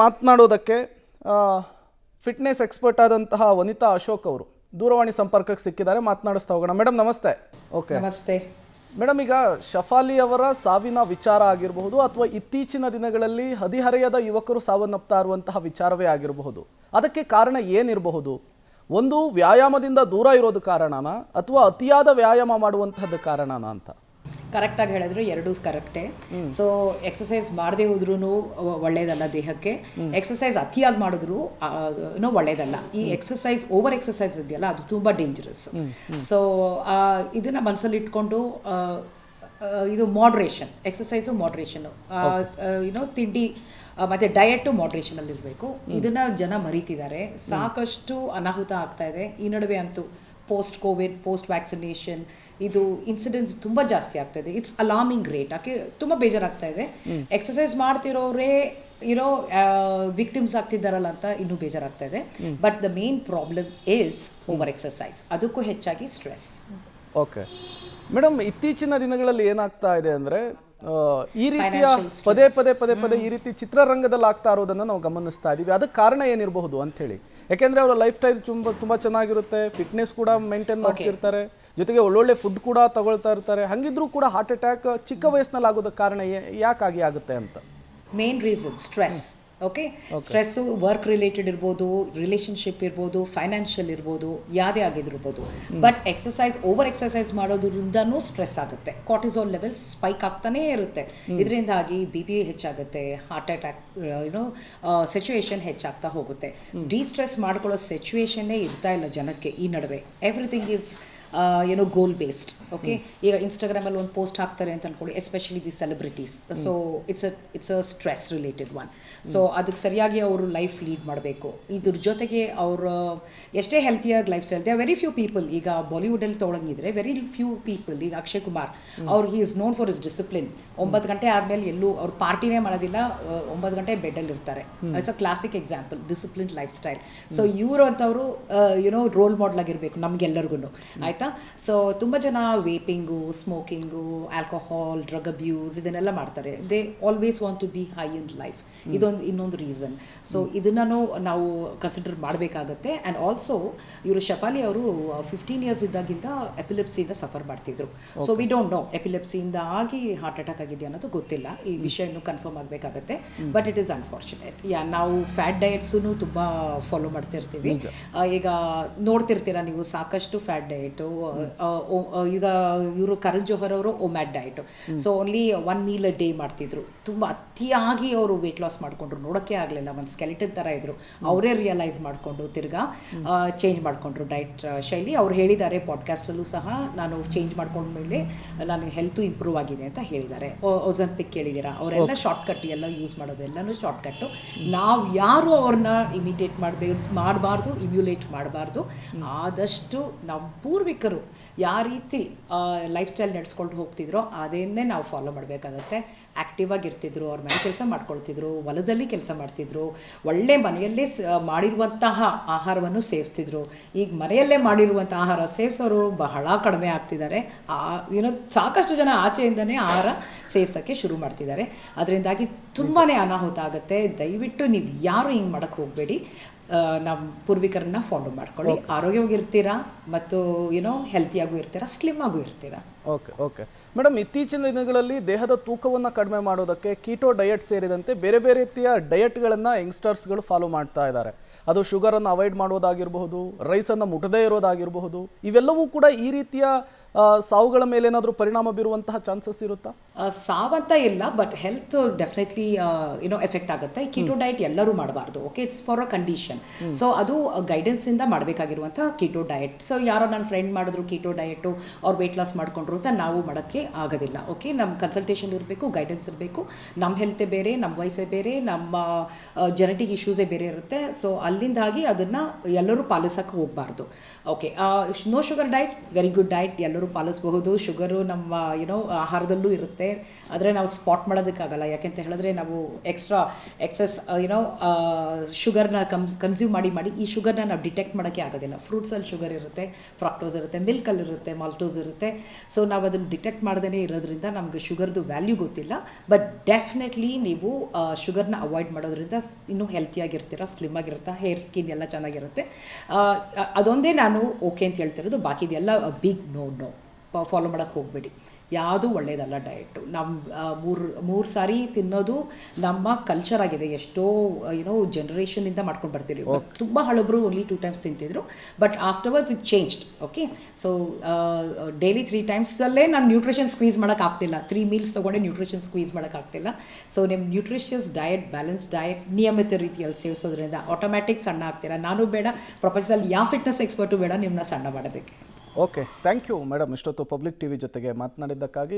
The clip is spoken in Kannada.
ಮಾತನಾಡೋದಕ್ಕೆ ಫಿಟ್ನೆಸ್ ಎಕ್ಸ್ಪರ್ಟ್ ಆದಂತಹ ವನಿತಾ ಅಶೋಕ್ ಅವರು ದೂರವಾಣಿ ಸಂಪರ್ಕಕ್ಕೆ ಸಿಕ್ಕಿದ್ದಾರೆ. ಮಾತನಾಡಿಸ್ತಾ ಹೋಗೋಣ. ಮೇಡಮ್ ನಮಸ್ತೆ. ಓಕೆ, ನಮಸ್ತೆ ಮೇಡಮ್. ಈಗ ಶಫಾಲಿ ಅವರ ಸಾವಿನ ವಿಚಾರ ಆಗಿರಬಹುದು ಅಥವಾ ಇತ್ತೀಚಿನ ದಿನಗಳಲ್ಲಿ ಹದಿಹರೆಯದ ಯುವಕರು ಸಾವನ್ನಪ್ತಾ ಇರುವಂತಹ ವಿಚಾರವೇ ಆಗಿರಬಹುದು, ಅದಕ್ಕೆ ಕಾರಣ ಏನಿರಬಹುದು? ಒಂದು ವ್ಯಾಯಾಮದಿಂದ ದೂರ ಇರೋದು ಕಾರಣನಾ ಅಥವಾ ಅತಿಯಾದ ವ್ಯಾಯಾಮ ಮಾಡುವಂತಹದ್ದು ಕಾರಣನಾ ಅಂತ? ಕರೆಕ್ಟಾಗಿ ಹೇಳಿದ್ರು, ಎರಡೂ ಕರೆಕ್ಟೇ. ಸೊ ಎಕ್ಸಸೈಸ್ ಮಾಡದೆ ಹೋದ್ರೂ ಒಳ್ಳೇದಲ್ಲ ದೇಹಕ್ಕೆ, ಎಕ್ಸಸೈಸ್ ಅತಿಯಾಗಿ ಮಾಡಿದ್ರು ಒಳ್ಳೇದಲ್ಲ. ಈ ಎಕ್ಸಸೈಸ್ ಓವರ್ ಎಕ್ಸಸೈಸ್ ಇದೆಯಲ್ಲ, ಅದು ತುಂಬ ಡೇಂಜರಸ್. ಸೊ ಇದನ್ನ ಮನಸ್ಸಲ್ಲಿ ಇಟ್ಕೊಂಡು ಇದು ಮಾಡ್ರೇಷನ್, ಎಕ್ಸಸೈಸು ಮಾಡ್ರೇಷನು, ತಿಂಡಿ ಮತ್ತು ಡಯಟು ಮಾಡ್ರೇಷನಲ್ಲಿ ಇರಬೇಕು. ಇದನ್ನು ಜನ ಮರೀತಿದ್ದಾರೆ. ಸಾಕಷ್ಟು ಅನಾಹುತ ಆಗ್ತಾ ಇದೆ ಈ ನಡುವೆ ಅಂತೂ. ಪೋಸ್ಟ್ ಕೋವಿಡ್, ಪೋಸ್ಟ್ ವ್ಯಾಕ್ಸಿನೇಷನ್, ಇದು ಇನ್ಸಿಡೆನ್ಸ್ ತುಂಬ ಜಾಸ್ತಿ ಆಗ್ತಾ ಇದೆ. It's alarming rate. ಯಾಕೆ ತುಂಬ ಬೇಜಾರಾಗ್ತಾ ಇದೆ. ಎಕ್ಸಸೈಸ್ ಮಾಡ್ತಿರೋರೇ ವಿಕ್ಟಿಮ್ಸ್ ಆಗ್ತಿದ್ದಾರಲ್ಲ ಅಂತ ಇನ್ನೂ ಬೇಜಾರಾಗ್ತಾ ಇದೆ. But the main problem is over exercise, ಅದಕ್ಕೂ ಹೆಚ್ಚಾಗಿ ಸ್ಟ್ರೆಸ್. ಓಕೆ ಮೇಡಮ್, ಇತ್ತೀಚಿನ ದಿನಗಳಲ್ಲಿ ಏನಾಗ್ತಾ ಇದೆ ಅಂದರೆ ಈ ರೀತಿಯ ಪದೇ ಈ ರೀತಿ ಚಿತ್ರರಂಗದಲ್ಲಿ ಆಗ್ತಾ ಇರೋದನ್ನು ನಾವು ಗಮನಿಸ್ತಾ ಇದ್ದೀವಿ. ಅದಕ್ಕೆ ಕಾರಣ ಏನಿರಬಹುದು ಅಂತ ಹೇಳಿ? ಯಾಕೆಂದ್ರೆ ಅವರ ಲೈಫ್ ಸ್ಟೈಲ್ ತುಂಬ ಚೆನ್ನಾಗಿರುತ್ತೆ, ಫಿಟ್ನೆಸ್ ಕೂಡ ಮೇಂಟೈನ್ ಮಾಡ್ತಿರ್ತಾರೆ, ಜೊತೆಗೆ ಒಳ್ಳೊಳ್ಳೆ ಫುಡ್ ಕೂಡ ತಗೊಳ್ತಾ ಇರ್ತಾರೆ. ಹಂಗಿದ್ರೂ ಕೂಡ ಹಾರ್ಟ್ ಅಟ್ಯಾಕ್ ಚಿಕ್ಕ ವಯಸ್ಸಿನಲ್ಲಿ ಆಗೋದಕ್ಕೆ ಕಾರಣ ಯಾಕಾಗಿ ಆಗುತ್ತೆ ಅಂತ? Main reason stress. Okay, stress work related ಇರ್ಬೋದು, ರಿಲೇಷನ್ಶಿಪ್ ಇರ್ಬೋದು, ಫೈನಾನ್ಷಿಯಲ್ ಇರ್ಬೋದು, ಯಾವುದೇ ಆಗಿದಿರ್ಬೋದು. ಬಟ್ ಎಕ್ಸಸೈಸ್ ಓವರ್ ಎಕ್ಸಸೈಸ್ ಮಾಡೋದ್ರಿಂದನೂ ಸ್ಟ್ರೆಸ್ ಆಗುತ್ತೆ. ಕಾರ್ಟಿಸೋಲ್ ಲೆವೆಲ್ಸ್ ಸ್ಪೈಕ್ ಆಗ್ತಾನೇ ಇರುತ್ತೆ. ಇದರಿಂದಾಗಿ BPI ಹೆಚ್ಚಾಗುತ್ತೆ, ಹಾರ್ಟ್ ಅಟ್ಯಾಕ್ ಸಿಚುವೇಶನ್ ಹೆಚ್ಚಾಗ್ತಾ ಹೋಗುತ್ತೆ. ಡಿಸ್ಟ್ರೆಸ್ ಮಾಡ್ಕೊಳ್ಳೋ ಸಿಚುವೇಶನ್ನೇ ಇರ್ತಾ ಇಲ್ಲ ಜನಕ್ಕೆ ಈ ನಡುವೆ. Everything is goal based. Okay, ಈಗ ಇನ್ಸ್ಟಾಗ್ರಾಮಲ್ಲಿ ಒಂದು ಪೋಸ್ಟ್ ಹಾಕ್ತಾರೆ ಅಂತ ಅಂದ್ಕೊಳ್ಳಿ, especially the celebrities. So it's a stress related one. So ಅದಕ್ಕೆ ಸರಿಯಾಗಿ ಅವರು ಲೈಫ್ ಲೀಡ್ ಮಾಡಬೇಕು. ಇದ್ರ ಜೊತೆಗೆ ಅವರು ಎಷ್ಟೇ ಹೆಲ್ತಿಯಾಗಿ lifestyle, they are very few people. ಈಗ ಬಾಲಿವುಡಲ್ಲಿ ತೊಗೊಂಡಿದ್ರೆ ವೆರಿ ಫ್ಯೂ ಪೀಪಲ್. ಈಗ ಅಕ್ಷಯ್ ಕುಮಾರ್ ಅವ್ರು he is known for his discipline. 9 ಗಂಟೆ ಆದಮೇಲೆ ಎಲ್ಲೂ ಅವ್ರು ಪಾರ್ಟಿನೇ ಮಾಡೋದಿಲ್ಲ, 9 ಗಂಟೆ ಬೆಡ್ಡಲ್ಲಿ ಇರ್ತಾರೆ. It's a classic example, discipline life style. So ಇವರು ಅಂತವರು ರೋಲ್ ಮಾಡೆಲ್ ಆಗಿರಬೇಕು ನಮಗೆಲ್ಲರಿಗೂ, ಆಯಿತಾ? ಸೊ ತುಂಬ ಜನ vaping, smoking, alcohol, drug abuse ಇದನ್ನೆಲ್ಲ ಮಾಡ್ತಾರೆ. They always want to be high in life. ಇನ್ನೊಂದು ರೀಸನ್. ಸೊ ಇದನ್ನು ನಾವು ಕನ್ಸಿಡರ್ ಮಾಡಬೇಕಾಗತ್ತೆ. ಆ್ಯಂಡ್ ಆಲ್ಸೋ ಇವರು ಶಫಾಲಿ ಅವರು 15 ಇಯರ್ಸ್ ಇದ್ದಾಗಿಂದ ಎಪಿಲೆಪ್ಸಿಯಿಂದ ಸಫರ್ ಮಾಡ್ತಿದ್ರು. ಸೊ ವಿ ಡೋಂಟ್ ನೋ ಎಪಿಲೆಪ್ಸಿಯಿಂದ ಆಗಿ ಹಾರ್ಟ್ ಅಟ್ಯಾಕ್ ಆಗಿದೆಯಾ ಅನ್ನೋದು ಗೊತ್ತಿಲ್ಲ. ಈ ವಿಷಯ ಇನ್ನೂ ಕನ್ಫರ್ಮ್ ಆಗಬೇಕಾಗತ್ತೆ. But it is unfortunate. ನಾವು ಫ್ಯಾಟ್ ಡಯಟ್ಸೂ ತುಂಬ ಫಾಲೋ ಮಾಡ್ತಿರ್ತೀವಿ. ಈಗ ನೋಡ್ತಿರ್ತೀರ ನೀವು, ಸಾಕಷ್ಟು ಫ್ಯಾಟ್ ಡಯಟು. ಈಗ ಇವರು ಕರಣ್ ಜೋಹರ್ ಅವರು OMAD diet. So only 1 meal a day ಮಾಡ್ತಿದ್ರು. ತುಂಬ ಅತಿಯಾಗಿ ಅವರು ವೇಟ್ ಲಾಸ್ ಮಾಡಿಕೊಂಡ್ರು, ನೋಡೋಕ್ಕೆ ಆಗಲಿಲ್ಲ, ಒಂದು ಸ್ಕೆಲಿಟನ್ ಥರ ಇದ್ದರು. ಅವರೇ ರಿಯಲೈಸ್ ಮಾಡಿಕೊಂಡು ತಿರ್ಗಾ ಚೇಂಜ್ ಮಾಡಿಕೊಂಡ್ರು ಡಯಟ್ ಶೈಲಿ. ಅವ್ರು ಹೇಳಿದ್ದಾರೆ ಪಾಡ್ಕಾಸ್ಟಲ್ಲೂ ಸಹ, ನಾನು ಚೇಂಜ್ ಮಾಡ್ಕೊಂಡ್ಮೇಲೆ ನನಗೆ ಹೆಲ್ತು ಇಂಪ್ರೂವ್ ಆಗಿದೆ ಅಂತ ಹೇಳಿದ್ದಾರೆ. ಒಜಂಪಿಕ್ ಕೇಳಿದ್ದೀರಾ? ಅವರೆಲ್ಲ ಶಾರ್ಟ್ಕಟ್ ಎಲ್ಲ ಯೂಸ್ ಮಾಡೋದು, ಎಲ್ಲನೂ ಶಾರ್ಟ್ಕಟ್ಟು. ನಾವು ಯಾರು ಅವ್ರನ್ನ ಇಮಿಟೇಟ್ ಮಾಡಬಾರ್ದು, ಇಮ್ಯುಲೇಟ್ ಮಾಡಬಾರ್ದು. ಆದಷ್ಟು ನಮ್ಮ ಪೂರ್ವಿಕರು ಯಾವ ರೀತಿ ಲೈಫ್ ಸ್ಟೈಲ್ ನಡೆಸ್ಕೊಂಡು ಹೋಗ್ತಿದ್ರು ಅದನ್ನೇ ನಾವು ಫಾಲೋ ಮಾಡಬೇಕಾಗತ್ತೆ. ಆ್ಯಕ್ಟಿವ್ ಆಗಿರ್ತಿದ್ರು, ಅವ್ರ ಮನೆ ಕೆಲಸ ಮಾಡ್ಕೊಳ್ತಿದ್ರು, ಹೊಲದಲ್ಲಿ ಕೆಲಸ ಮಾಡ್ತಿದ್ರು, ಒಳ್ಳೆ ಮನೆಯಲ್ಲೇ ಮಾಡಿರುವಂತಹ ಆಹಾರವನ್ನು ಸೇವಿಸ್ತಿದ್ರು. ಈಗ ಮನೆಯಲ್ಲೇ ಮಾಡಿರುವಂಥ ಆಹಾರ ಸೇವಿಸೋರು ಬಹಳ ಕಡಿಮೆ ಆಗ್ತಿದ್ದಾರೆ. ಸಾಕಷ್ಟು ಜನ ಆಚೆಯಿಂದನೇ ಆಹಾರ ಸೇವಿಸೋಕ್ಕೆ ಶುರು ಮಾಡ್ತಿದ್ದಾರೆ. ಅದರಿಂದಾಗಿ ತುಂಬಾ ಅನಾಹುತ ಆಗುತ್ತೆ. ದಯವಿಟ್ಟು ನೀವು ಯಾರು ಹಿಂಗೆ ಮಾಡೋಕ್ಕೆ ಹೋಗಬೇಡಿ. ನಮ್ಮ ಪೂರ್ವಿಕರನ್ನ ಫಾಲೋ ಮಾಡ್ಕೊಳ್ಳಿ. ಆರೋಗ್ಯವಾಗಿರ್ತೀರಾ ಮತ್ತು ಹೆಲ್ತಿಯಾಗೂ ಇರ್ತೀರಾ, ಸ್ಲಿಮ್ ಆಗೂ ಇರ್ತೀರಾ. ಓಕೆ ಮೇಡಮ್, ಇತ್ತೀಚಿನ ದಿನಗಳಲ್ಲಿ ದೇಹದ ತೂಕವನ್ನು ಕಡಿಮೆ ಮಾಡೋದಕ್ಕೆ ಕೀಟೋ ಡಯಟ್ ಸೇರಿದಂತೆ ಬೇರೆ ಬೇರೆ ರೀತಿಯ ಡಯಟ್ಗಳನ್ನು ಯಂಗ್ಸ್ಟರ್ಸ್ಗಳು ಫಾಲೋ ಮಾಡ್ತಾ ಇದ್ದಾರೆ. ಅದು ಶುಗರನ್ನು ಅವಾಯ್ಡ್ ಮಾಡೋದಾಗಿರಬಹುದು, ರೈಸನ್ನು ಮುಟ್ಟದೇ ಇರೋದಾಗಿರಬಹುದು. ಇವೆಲ್ಲವೂ ಕೂಡ ಈ ರೀತಿಯ ಸಾವುಗಳ ಮೇಲೆ ಏನಾದರೂ ಪರಿಣಾಮ ಬೀರುವಂತಹ ಚಾನ್ಸಸ್ ಇರುತ್ತಾ? ಸಾವಂತ ಇಲ್ಲ, ಬಟ್ ಹೆಲ್ತ್ ಡೆಫಿನೆಟ್ಲಿ ಎಫೆಕ್ಟ್ ಆಗುತ್ತೆ. ಕೀಟೋ ಡಯಟ್ ಎಲ್ಲರೂ ಮಾಡಬಾರ್ದು. Okay, it's for a condition. So ಅದು ಗೈಡೆನ್ಸಿಂದ ಮಾಡಬೇಕಾಗಿರುವಂಥ ಕೀಟೋ ಡಯಟ್. ಸೊ ಯಾರೋ ನನ್ನ ಫ್ರೆಂಡ್ ಮಾಡಿದ್ರು ಕೀಟೋ ಡಯಟು, ಅವ್ರು ವೆಯ್ಟ್ ಲಾಸ್ ಮಾಡ್ಕೊಂಡ್ರು ಅಂತ ನಾವು ಮಾಡೋಕ್ಕೆ ಆಗೋದಿಲ್ಲ. ಓಕೆ, ನಮ್ಮ ಕನ್ಸಲ್ಟೇಷನ್ ಇರಬೇಕು, ಗೈಡೆನ್ಸ್ ಇರಬೇಕು. ನಮ್ಮ ಹೆಲ್ತೇ ಬೇರೆ, ನಮ್ಮ ವಯಸ್ಸೇ ಬೇರೆ, ನಮ್ಮ ಜೆನೆಟಿಕ್ ಇಶ್ಯೂಸೇ ಬೇರೆ ಇರುತ್ತೆ. ಸೊ ಅಲ್ಲಿಂದಾಗಿ ಅದನ್ನು ಎಲ್ಲರೂ ಪಾಲಿಸೋಕ್ಕೆ ಹೋಗಬಾರ್ದು. Okay, no sugar diet very good diet, ಎಲ್ಲರೂ ಪಾಲಿಸಬಹುದು. ಶುಗರು ನಮ್ಮ ಆಹಾರದಲ್ಲೂ ಇರುತ್ತೆ, ಆದರೆ ನಾವು ಸ್ಪಾಟ್ ಮಾಡೋದಕ್ಕಾಗಲ್ಲ. ಯಾಕೆಂತ ಹೇಳಿದ್ರೆ ನಾವು ಎಕ್ಸಸ್ ಶುಗರ್ನ ಕನ್ಸ್ಯೂಮ್ ಮಾಡಿ ಈ ಶುಗರ್ನ ನಾವು ಡಿಟೆಕ್ಟ್ ಮಾಡೋಕ್ಕೆ ಆಗೋದಿಲ್ಲ. ಫ್ರೂಟ್ಸಲ್ಲಿ ಶುಗರ್ ಇರುತ್ತೆ, ಫ್ರಾಕ್ಟೋಸ್ ಇರುತ್ತೆ, ಮಿಲ್ಕಲ್ಲಿ ಇರುತ್ತೆ, ಮಾಲ್ಟೋಸ್ ಇರುತ್ತೆ. ಸೊ ನಾವು ಅದನ್ನು ಡಿಟೆಕ್ಟ್ ಮಾಡ್ದೇ ಇರೋದ್ರಿಂದ ನಮಗೆ ಶುಗರ್ದು ವ್ಯಾಲ್ಯೂ ಗೊತ್ತಿಲ್ಲ. ಬಟ್ ಡೆಫಿನೆಟ್ಲಿ ನೀವು ಶುಗರ್ನ ಅವಾಯ್ಡ್ ಮಾಡೋದ್ರಿಂದ ಇನ್ನೂ ಹೆಲ್ತಿಯಾಗಿರ್ತೀರ, ಸ್ಲಿಮ್ ಆಗಿರ್ತಾ, ಹೇರ್ ಸ್ಕಿನ್ ಎಲ್ಲ ಚೆನ್ನಾಗಿರುತ್ತೆ. ಅದೊಂದೇ ನಾನು ಓಕೆ ಅಂತ ಹೇಳ್ತಿರೋದು. ಬಾಕಿದೆಲ್ಲ ಬಿಗ್ ನೋ ಫಾಲೋ ಮಾಡೋಕ್ಕೆ ಹೋಗಬೇಡಿ. ಯಾವುದೂ ಒಳ್ಳೆಯದಲ್ಲ ಡಯಟು. ನಮ್ಮ ಮೂರು ಸಾರಿ ತಿನ್ನೋದು ನಮ್ಮ ಕಲ್ಚರ್ ಆಗಿದೆ. ಎಷ್ಟೋ ಜನ್ರೇಷನಿಂದ ಮಾಡ್ಕೊಂಡು ಬರ್ತೀರಿ. ತುಂಬ ಹಳಬರು ಓನ್ಲಿ 2 times ತಿಂತಿದ್ರು. But afterwards it changed. Okay, so daily 3 timesದಲ್ಲೇ ನಾನು ನ್ಯೂಟ್ರಿಷನ್ ಸ್ಕ್ವೀಸ್ ಮಾಡೋಕ್ಕಾಗ್ತಿಲ್ಲ. 3 meals ತೊಗೊಂಡೆ ನ್ಯೂಟ್ರಿಷನ್ ಸ್ಕ್ವೀಸ್ ಮಾಡೋಕ್ಕಾಗ್ತಿಲ್ಲ. ಸೊ ನಿಮ್ಮ ನ್ಯೂಟ್ರಿಷಿಯಸ್ ಡಯಟ್, ಬ್ಯಾಲೆನ್ಸ್ ಡಯಟ್ ನಿಯಮಿತ ರೀತಿಯಲ್ಲಿ ಸೇವಿಸೋದ್ರಿಂದ ಆಟೋಮ್ಯಾಟಿಕ್ ಸಣ್ಣ ಆಗ್ತೀರಾ. ನಾನು ಬೇಡ, ಪ್ರಪಂಚದಲ್ಲಿ ಯಾವ ಫಿಟ್ನೆಸ್ ಎಕ್ಸ್ಪರ್ಟು ಬೇಡ ನಿಮ್ಮನ್ನ ಸಣ್ಣ ಮಾಡೋದಕ್ಕೆ. Okay, thank you madam. ಇಷ್ಟೊತ್ತು ಪಬ್ಲಿಕ್ ಟಿವಿ ಜೊತೆಗೆ ಮಾತನಾಡಿದ್ದಕ್ಕಾಗಿ.